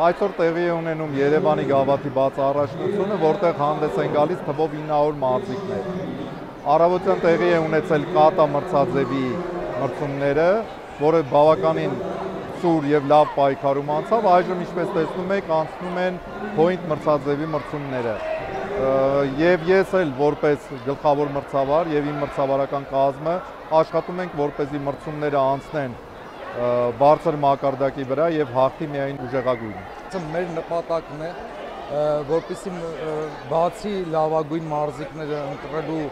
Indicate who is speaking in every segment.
Speaker 1: Այսօր տեղի է ունենում Երևանի գավաթի բաց առաջնությունը, որտեղ հանդես են գալիս թվով 900 մարզիկներ։ Առավոտյան տեղի է ունեցել կատա մրցաձևի մրցումները, որը բավականին սուր եւ լավ պայքարում անցավ, այժմ ինչպես տեսնում եք, անցնում են point մրցաձևի մրցումները։ Եվ ես էլ որպես գլխավոր մրցավար եւ իմ մրցավարական կազմը աշխատում ենք, որպեսզի մրցումները անցնեն բարձր մակարդակի վրա եւ հաղթի միայն ուժեղագույնը։
Speaker 2: Մեր նպատակն է, որպեսզի բացի լավագույն մարզիկները ընտրելու,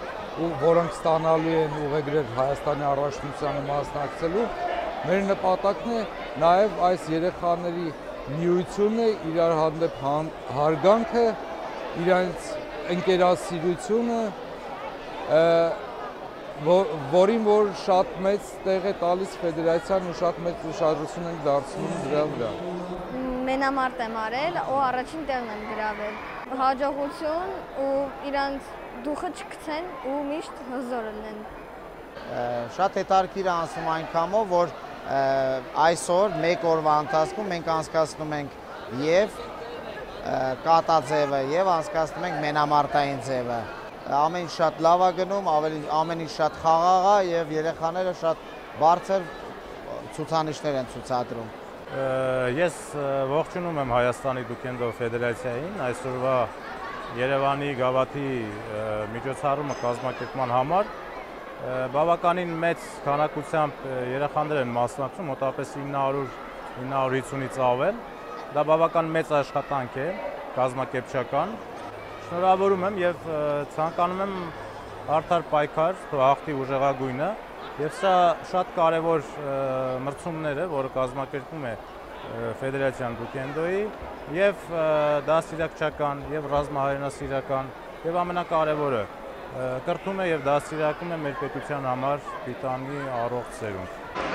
Speaker 2: որոնք ստանալու են ուղեգրեր Հայաստանի առաջնությանը մասնակցելու, մեր նպատակն է նաեւ այս երեխաների միությունը, իրար հանդեպ հարգանքը, իրենց ընկերասիրությունը, որին որ շատ մեծ տեղ է տալիս ֆեդերացիան ու շատ մեծ ուշադրություն ենք դարձնում դրա վրա։
Speaker 3: Մենամարտ եմ արել ու առաջին տեղն եմ գրավել։ Հաջողություն ու իրանց դուխը չգցեն ու միշտ հզոր լինեն։
Speaker 4: Շատ հետաքրքիր է անցնում այն կամով, որ այսօր մեկ օրվա ընթացքում մենք անցկացնում ենք եւ կատա ձևը եւ անցկացնում ենք մենամարտային ձևը։ Ամեն ինչ շատ լավ է գնում, ամեն ինչ շատ խաղաղ է եւ երեխաները շատ բարձր ցուցանիշներ են ցուցադրում։
Speaker 5: Ես ողջունում եմ Հայաստանի դուքենդո ֆեդերացիային այսօրվա Երևանի գավաթի միջոցառումը կազմակերպման համար։ Բավականին մեծ քանակությամբ երեխաներ են մասնակցում, մոտավորապես 950-ից ավել։ Դա բավական մեծ աշխատանք է, կազմակերպչական։ Շնորհավորում եմ եւ ցանկանում եմ արդար պայքար, հաղթի ուժեղագույնը եւ սա շատ կարեւոր մրցումներ է, որը կազմակերպում է ֆեդերացիան դուքենդոյի եւ դաստիարակչական եւ ռազմահայրենասիրական եւ ամենակարևորը կրթում է եւ դաստիարակում է մեր պետության համար պիտանի առողջ սերունդ։